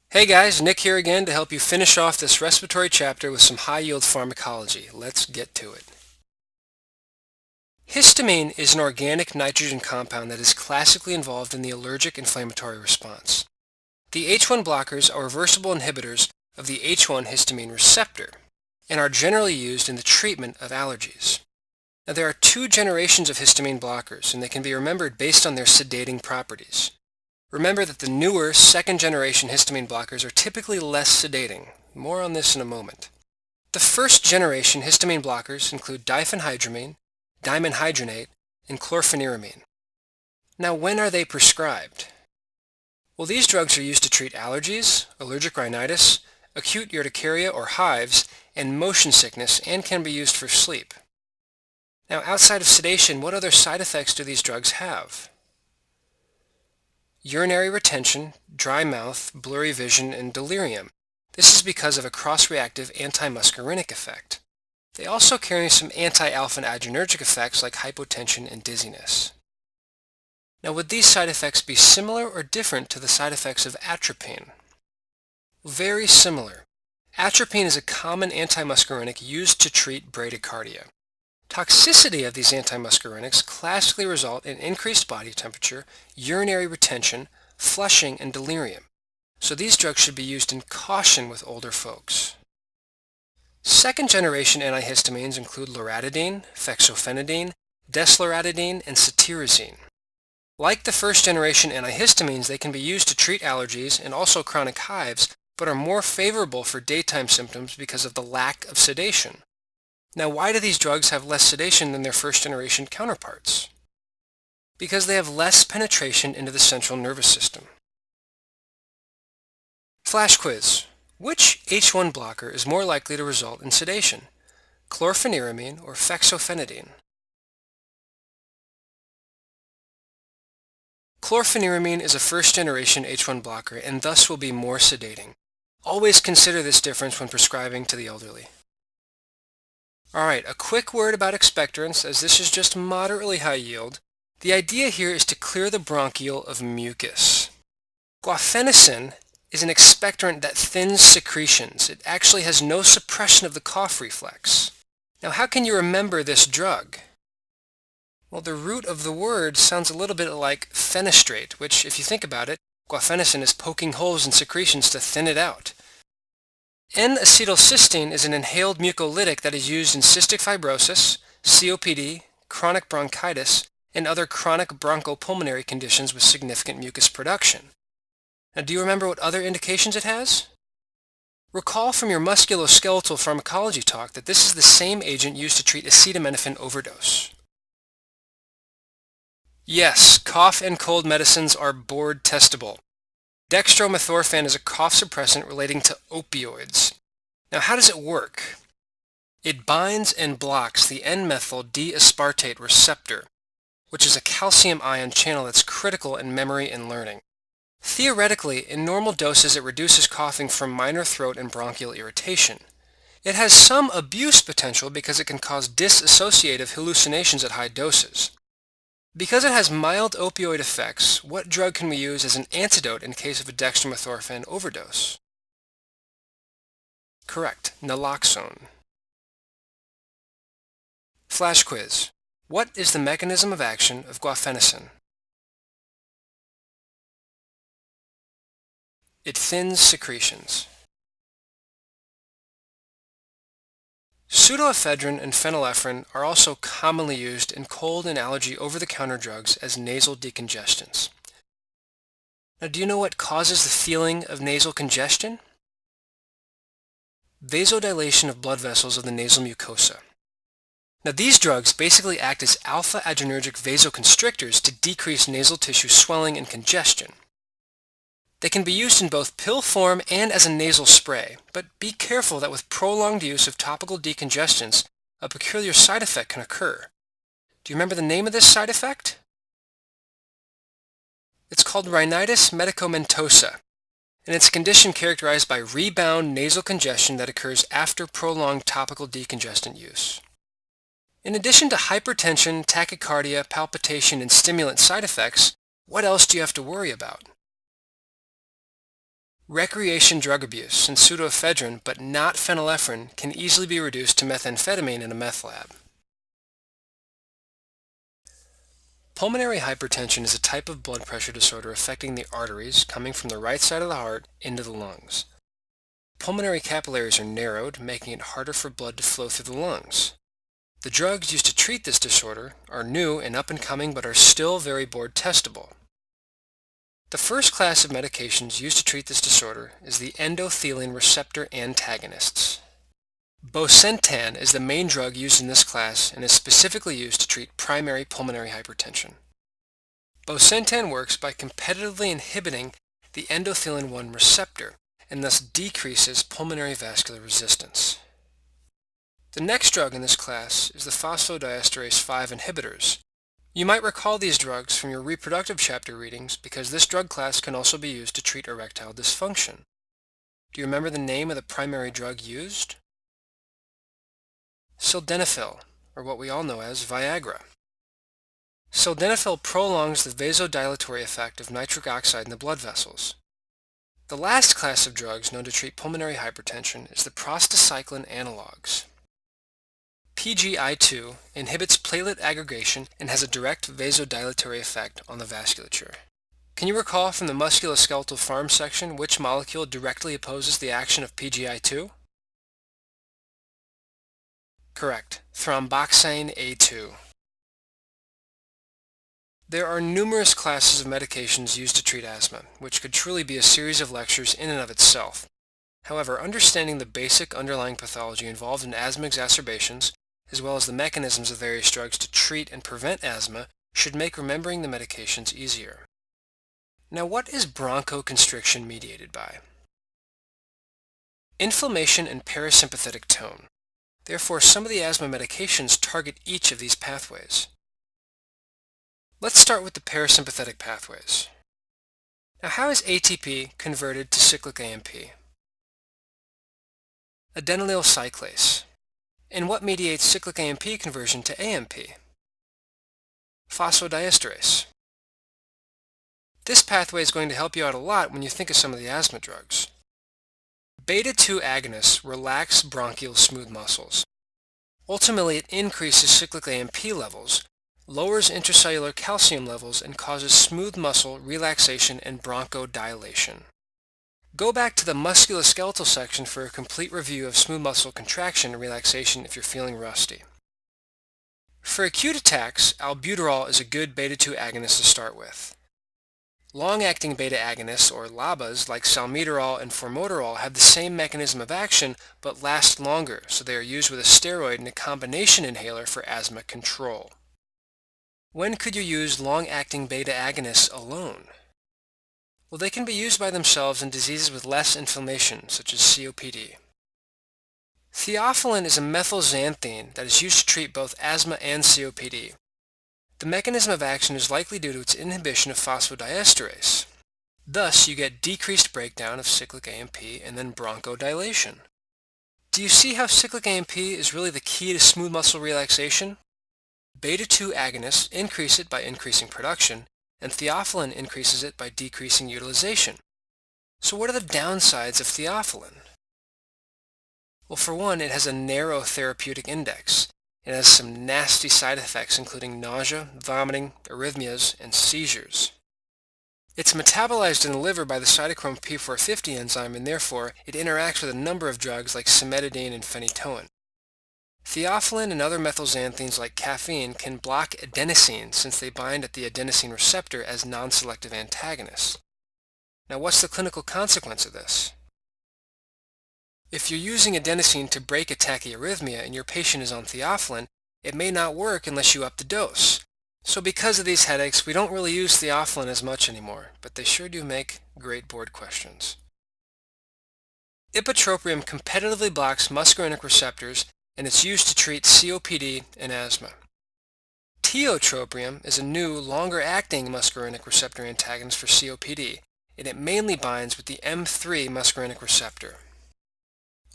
Hey guys, Nick here again to help you finish off this respiratory chapter with some high-yield pharmacology. Let's get to it. Histamine is an organic nitrogen compound that is classically involved in the allergic inflammatory response. The H1 blockers are reversible inhibitors of the H1 histamine receptor and are generally used in the treatment of allergies. Now, there are two generations of histamine blockers, and they can be remembered based on their sedating properties. Remember that the newer second-generation histamine blockers are typically less sedating. More on this in a moment. The first-generation histamine blockers include diphenhydramine, dimenhydrinate, and chlorpheniramine. Now, when are they prescribed? Well, these drugs are used to treat allergies, allergic rhinitis, acute urticaria or hives, and motion sickness, and can be used for sleep. Now, outside of sedation, what other side effects do these drugs have? Urinary retention, dry mouth, blurry vision, and delirium. This is because of a cross-reactive antimuscarinic effect. They also carry some anti-alpha adrenergic effects like hypotension and dizziness. Now, would these side effects be similar or different to the side effects of atropine? Very similar. Atropine is a common antimuscarinic used to treat bradycardia. Toxicity of these antimuscarinics classically result in increased body temperature, urinary retention, flushing, and delirium. So these drugs should be used in caution with older folks. Second-generation antihistamines include loratadine, fexofenadine, desloratadine, and cetirizine. Like the first-generation antihistamines, they can be used to treat allergies and also chronic hives, but are more favorable for daytime symptoms because of the lack of sedation. Now, why do these drugs have less sedation than their first-generation counterparts? Because they have less penetration into the central nervous system. Flash quiz. Which H1 blocker is more likely to result in sedation? Chlorpheniramine or fexofenadine? Chlorpheniramine is a first-generation H1 blocker and thus will be more sedating. Always consider this difference when prescribing to the elderly. Alright, a quick word about expectorants, as this is just moderately high yield. The idea here is to clear the bronchiole of mucus. Guafenicin is an expectorant that thins secretions. It actually has no suppression of the cough reflex. Now, how can you remember this drug? Well, the root of the word sounds a little bit like fenestrate, which, if you think about it, guafenicin is poking holes in secretions to thin it out. N-acetylcysteine is an inhaled mucolytic that is used in cystic fibrosis, COPD, chronic bronchitis, and other chronic bronchopulmonary conditions with significant mucus production. Now, do you remember what other indications it has? Recall from your musculoskeletal pharmacology talk that this is the same agent used to treat acetaminophen overdose. Yes, cough and cold medicines are board testable. Dextromethophan is a cough suppressant relating to opioids. Now, how does it work? It binds and blocks the N-methyl D-aspartate receptor, which is a calcium ion channel that's critical in memory and learning. Theoretically, in normal doses it reduces coughing from minor throat and bronchial irritation. It has some abuse potential because it can cause dissociative hallucinations at high doses. Because it has mild opioid effects, what drug can we use as an antidote in case of a dextromethorphan overdose? Correct, naloxone. Flash quiz. What is the mechanism of action of guafenicin? It thins secretions. Pseudoephedrine and phenylephrine are also commonly used in cold and allergy over-the-counter drugs as nasal decongestants. Now, do you know what causes the feeling of nasal congestion? Vasodilation of blood vessels of the nasal mucosa. Now, these drugs basically act as alpha-adrenergic vasoconstrictors to decrease nasal tissue swelling and congestion. They can be used in both pill form and as a nasal spray, but be careful that with prolonged use of topical decongestants, a peculiar side effect can occur. Do you remember the name of this side effect? It's called rhinitis medicamentosa, and it's a condition characterized by rebound nasal congestion that occurs after prolonged topical decongestant use. In addition to hypertension, tachycardia, palpitation, and stimulant side effects, what else do you have to worry about? Recreation drug abuse and pseudoephedrine, but not phenylephrine, can easily be reduced to methamphetamine in a meth lab. Pulmonary hypertension is a type of blood pressure disorder affecting the arteries coming from the right side of the heart into the lungs. Pulmonary capillaries are narrowed, making it harder for blood to flow through the lungs. The drugs used to treat this disorder are new and up and coming, but are still very board testable. The first class of medications used to treat this disorder is the endothelin receptor antagonists. Bosentan is the main drug used in this class and is specifically used to treat primary pulmonary hypertension. Bosentan works by competitively inhibiting the endothelin-1 receptor and thus decreases pulmonary vascular resistance. The next drug in this class is the phosphodiesterase 5 inhibitors. You might recall these drugs from your reproductive chapter readings because this drug class can also be used to treat erectile dysfunction. Do you remember the name of the primary drug used? Sildenafil, or what we all know as Viagra. Sildenafil prolongs the vasodilatory effect of nitric oxide in the blood vessels. The last class of drugs known to treat pulmonary hypertension is the prostacyclin analogs. PGI2 inhibits platelet aggregation and has a direct vasodilatory effect on the vasculature. Can you recall from the musculoskeletal pharm section which molecule directly opposes the action of PGI2? Correct, thromboxane A2. There are numerous classes of medications used to treat asthma, which could truly be a series of lectures in and of itself. However, understanding the basic underlying pathology involved in asthma exacerbations, as well as the mechanisms of various drugs to treat and prevent asthma, should make remembering the medications easier. Now, what is bronchoconstriction mediated by? Inflammation and parasympathetic tone. Therefore, some of the asthma medications target each of these pathways. Let's start with the parasympathetic pathways. Now, how is ATP converted to cyclic AMP? Adenylyl cyclase. And what mediates cyclic AMP conversion to AMP? Phosphodiesterase. This pathway is going to help you out a lot when you think of some of the asthma drugs. Beta-2 agonists relax bronchial smooth muscles. Ultimately, it increases cyclic AMP levels, lowers intracellular calcium levels, and causes smooth muscle relaxation and bronchodilation. Go back to the musculoskeletal section for a complete review of smooth muscle contraction and relaxation if you're feeling rusty. For acute attacks, albuterol is a good beta-2 agonist to start with. Long-acting beta agonists, or LABAs, like salmeterol and formoterol, have the same mechanism of action but last longer, so they are used with a steroid and a combination inhaler for asthma control. When could you use long-acting beta agonists alone? Well, they can be used by themselves in diseases with less inflammation, such as COPD. Theophylline is a methylxanthine that is used to treat both asthma and COPD. The mechanism of action is likely due to its inhibition of phosphodiesterase. Thus, you get decreased breakdown of cyclic AMP and then bronchodilation. Do you see how cyclic AMP is really the key to smooth muscle relaxation? Beta-2 agonists increase it by increasing production, and theophylline increases it by decreasing utilization. So what are the downsides of theophylline? Well, for one, it has a narrow therapeutic index. It has some nasty side effects including nausea, vomiting, arrhythmias, and seizures. It's metabolized in the liver by the cytochrome P450 enzyme, and therefore it interacts with a number of drugs like cimetidine and phenytoin. Theophylline and other methylxanthines like caffeine can block adenosine since they bind at the adenosine receptor as non-selective antagonists. Now, what's the clinical consequence of this? If you're using adenosine to break a tachyarrhythmia and your patient is on theophylline, it may not work unless you up the dose. So because of these headaches, we don't really use theophylline as much anymore, but they sure do make great board questions. Ipratropium competitively blocks muscarinic receptors, and it's used to treat COPD and asthma. Tiotropium is a new, longer-acting muscarinic receptor antagonist for COPD, and it mainly binds with the M3 muscarinic receptor.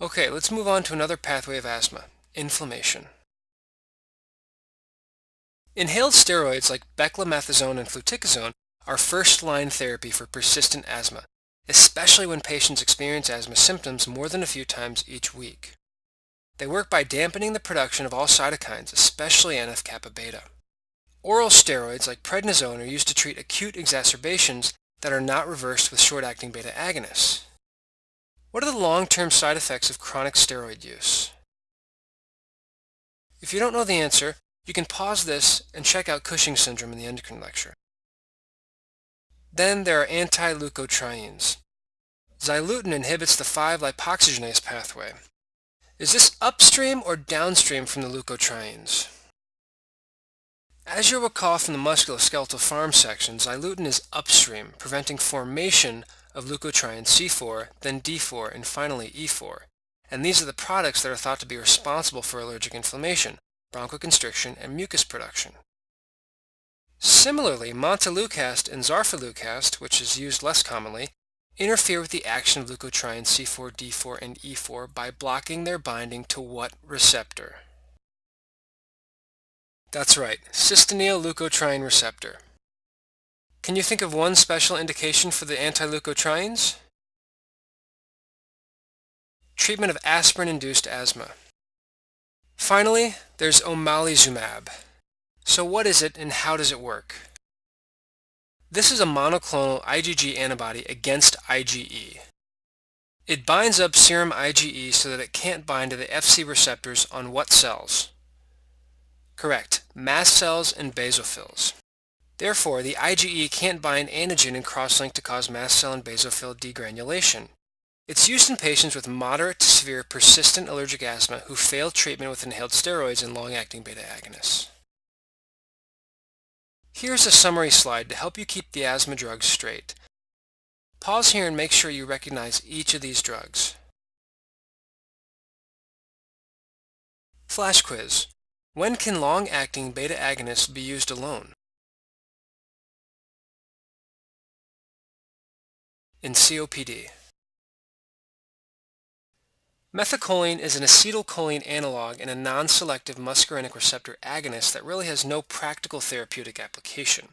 Okay, let's move on to another pathway of asthma, inflammation. Inhaled steroids like beclomethasone and fluticasone are first-line therapy for persistent asthma, especially when patients experience asthma symptoms more than a few times each week. They work by dampening the production of all cytokines, especially NF-kappa beta. Oral steroids like prednisone are used to treat acute exacerbations that are not reversed with short-acting beta agonists. What are the long-term side effects of chronic steroid use? If you don't know the answer, you can pause this and check out Cushing's syndrome in the endocrine lecture. Then there are anti-leukotrienes. Xyleutin inhibits the 5-lipoxygenase pathway. Is this upstream or downstream from the leukotrienes? As you'll recall from the musculoskeletal pharm section, xyleutin is upstream, preventing formation of leukotriene C4, then D4, and finally E4. And these are the products that are thought to be responsible for allergic inflammation, bronchoconstriction, and mucus production. Similarly, montelukast and zarfilukast, which is used less commonly, interfere with the action of leukotriene C4, D4, and E4 by blocking their binding to what receptor? That's right, cystinyl-leukotriene receptor. Can you think of one special indication for the anti-leukotrienes? Treatment of aspirin-induced asthma. Finally, there's omalizumab. So what is it and how does it work? This is a monoclonal IgG antibody against IgE. It binds up serum IgE so that it can't bind to the Fc receptors on what cells? Correct, mast cells and basophils. Therefore, the IgE can't bind antigen and cross-link to cause mast cell and basophil degranulation. It's used in patients with moderate to severe persistent allergic asthma who fail treatment with inhaled steroids and long-acting beta agonists. Here's a summary slide to help you keep the asthma drugs straight. Pause here and make sure you recognize each of these drugs. Flash quiz. When can long-acting beta agonists be used alone? In COPD. Methacholine is an acetylcholine analog and a non-selective muscarinic receptor agonist that really has no practical therapeutic application.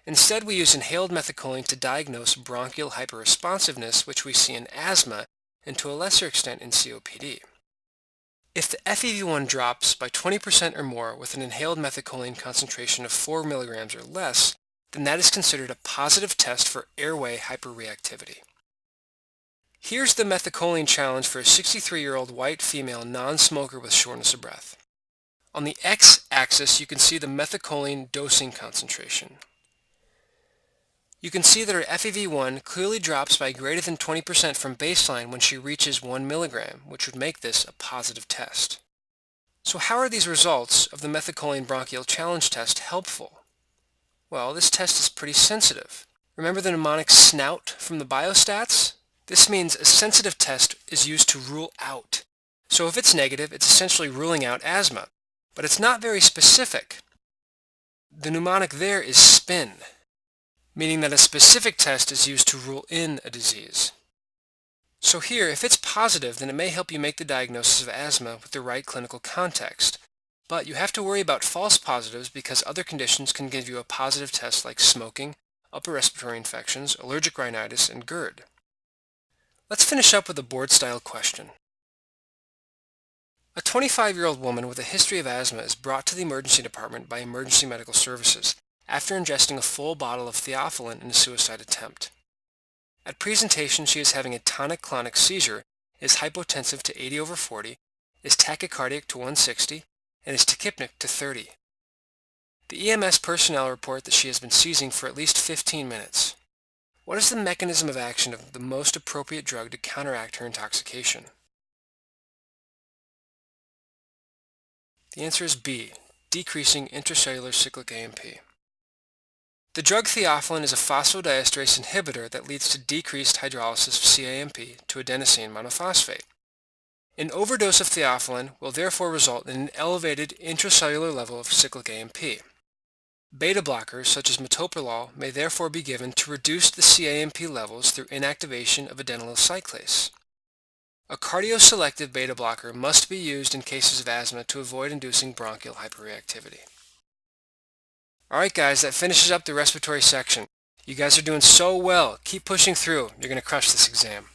Instead, we use inhaled methacholine to diagnose bronchial hyperresponsiveness, which we see in asthma and to a lesser extent in COPD. If the FEV1 drops by 20% or more with an inhaled methacholine concentration of 4 mg or less, then that is considered a positive test for airway hyperreactivity. Here's the methacholine challenge for a 63-year-old white female non-smoker with shortness of breath. On the x-axis, you can see the methacholine dosing concentration. You can see that her FEV1 clearly drops by greater than 20% from baseline when she reaches 1 mg, which would make this a positive test. So how are these results of the methacholine bronchial challenge test helpful? Well, this test is pretty sensitive. Remember the mnemonic SNOUT from the biostats? This means a sensitive test is used to rule out. So if it's negative, it's essentially ruling out asthma. But it's not very specific. The mnemonic there is SPIN, meaning that a specific test is used to rule in a disease. So here, if it's positive, then it may help you make the diagnosis of asthma with the right clinical context. But you have to worry about false positives because other conditions can give you a positive test like smoking, upper respiratory infections, allergic rhinitis, and GERD. Let's finish up with a board-style question. A 25-year-old woman with a history of asthma is brought to the emergency department by emergency medical services after ingesting a full bottle of theophylline in a suicide attempt. At presentation, she is having a tonic-clonic seizure, is hypotensive to 80/40, is tachycardic to 160, and is tachypnic to 30. The EMS personnel report that she has been seizing for at least 15 minutes. What is the mechanism of action of the most appropriate drug to counteract her intoxication? The answer is B, decreasing intracellular cyclic AMP. The drug theophylline is a phosphodiesterase inhibitor that leads to decreased hydrolysis of cAMP to adenosine monophosphate. An overdose of theophylline will therefore result in an elevated intracellular level of cyclic AMP. Beta blockers, such as metoprolol, may therefore be given to reduce the cAMP levels through inactivation of adenylyl cyclase. A cardioselective beta blocker must be used in cases of asthma to avoid inducing bronchial hyperreactivity. Alright guys, that finishes up the respiratory section. You guys are doing so well. Keep pushing through. You're going to crush this exam.